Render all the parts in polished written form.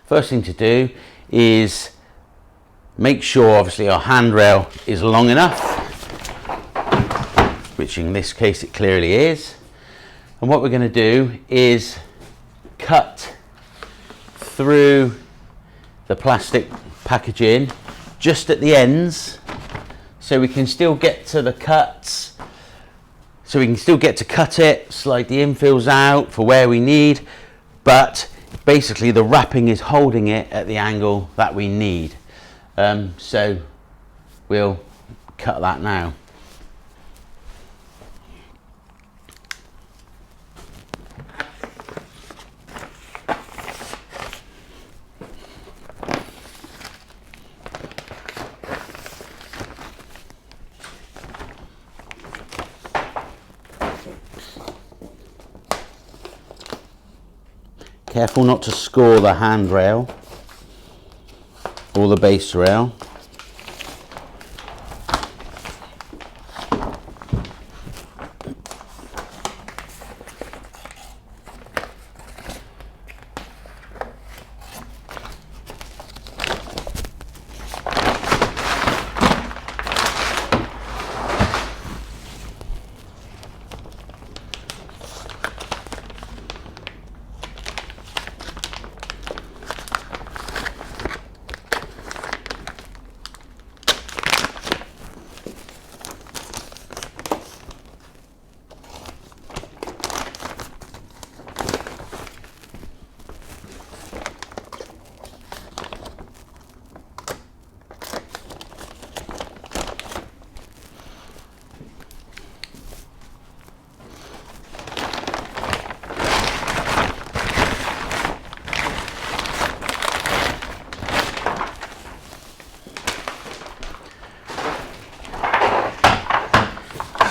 First thing to do is make sure obviously our handrail is long enough, which in this case it clearly is. And what we're going to do is cut through the plastic packaging just at the ends, so we can still get to the cuts, so we can still get to cut it, slide the infills out for where we need, but basically the wrapping is holding it at the angle that we need. So we'll cut that now. Careful not to score the handrail or the base rail.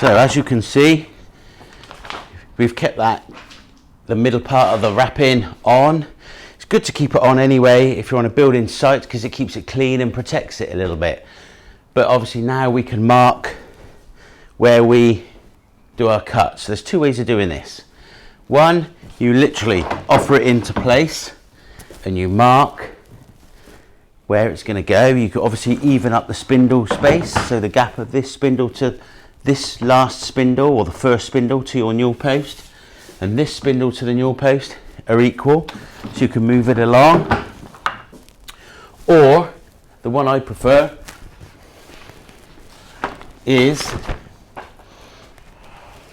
So as you can see, we've kept the middle part of the wrapping on. It's good to keep it on anyway if you're on a building site, because it keeps it clean and protects it a little bit. But obviously now we can mark where we do our cuts. So there's two ways of doing this. One, you literally offer it into place and you mark where it's going to go. You can obviously even up the spindle space, so the gap of this spindle to this last spindle, or the first spindle to your newel post, and this spindle to the newel post are equal, so you can move it along. Or the one I prefer is,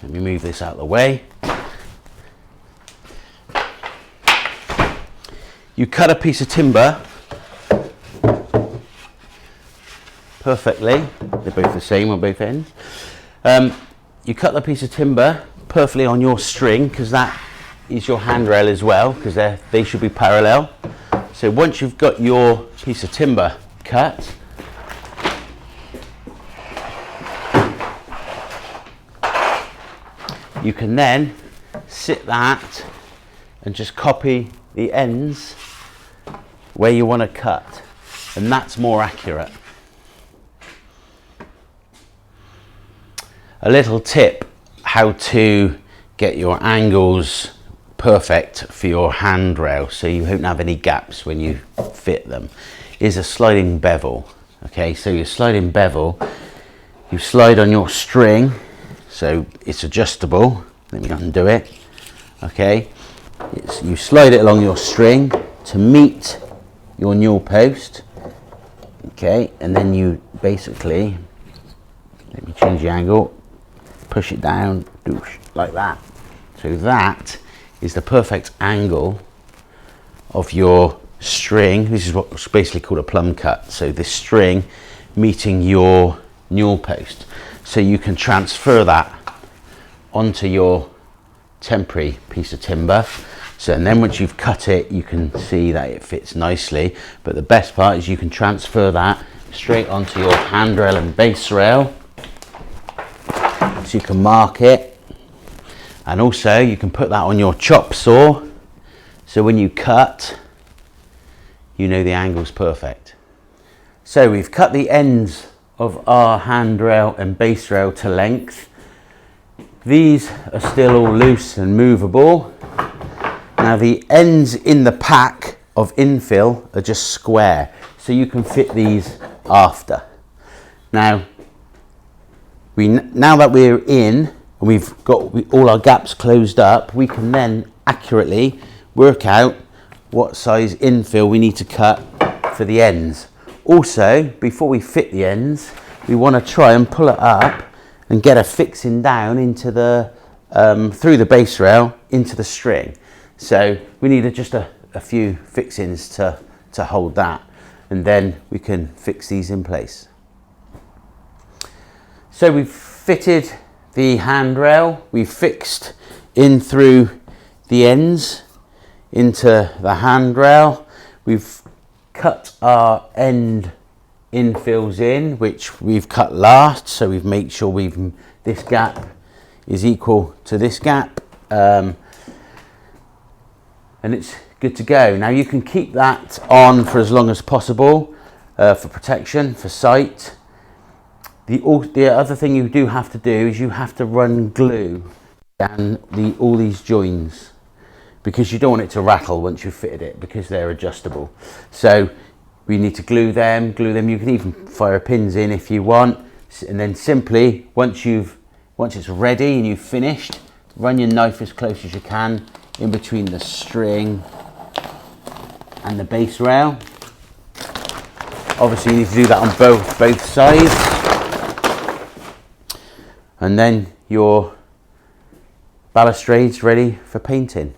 let me move this out of the way, you cut a piece of timber perfectly, they're both the same on both ends. You cut the piece of timber perfectly on your string, because that is your handrail as well, because they should be parallel. So once you've got your piece of timber cut, you can then sit that and just copy the ends where you want to cut, and that's more accurate. A little tip how to get your angles perfect for your handrail, so you won't have any gaps when you fit them, is a sliding bevel. Okay, so your sliding bevel, you slide on your string, so it's adjustable. Let me undo it. Okay, you slide it along your string to meet your newel post. Okay, and then you basically, let me change the angle, push it down, like that. So that is the perfect angle of your string. This is what's basically called a plumb cut. So this string meeting your newel post. So you can transfer that onto your temporary piece of timber. So, and then once you've cut it, you can see that it fits nicely. But the best part is you can transfer that straight onto your handrail and base rail. So you can mark it, and also you can put that on your chop saw, so when you cut, you know the angle's perfect. So we've cut the ends of our handrail and base rail to length. These are still all loose and movable. Now the ends in the pack of infill are just square, so you can fit these after. Now that we're in and we've got all our gaps closed up, we can then accurately work out what size infill we need to cut for the ends. Also, before we fit the ends, we want to try and pull it up and get a fixing down into the through the base rail into the string. So we need just a few fixings to hold that, and then we can fix these in place. So we've fitted the handrail, we've fixed in through the ends into the handrail, we've cut our end infills in, which we've cut last, so we've made sure this gap is equal to this gap, and it's good to go. Now you can keep that on for as long as possible for protection, for sight. The other thing you do have to do is you have to run glue down all these joins, because you don't want it to rattle once you've fitted it, because they're adjustable. So we need to glue them. You can even fire pins in if you want, and then simply once it's ready and you've finished, run your knife as close as you can in between the string and the base rail. Obviously you need to do that on both sides, and then your balustrade's ready for painting.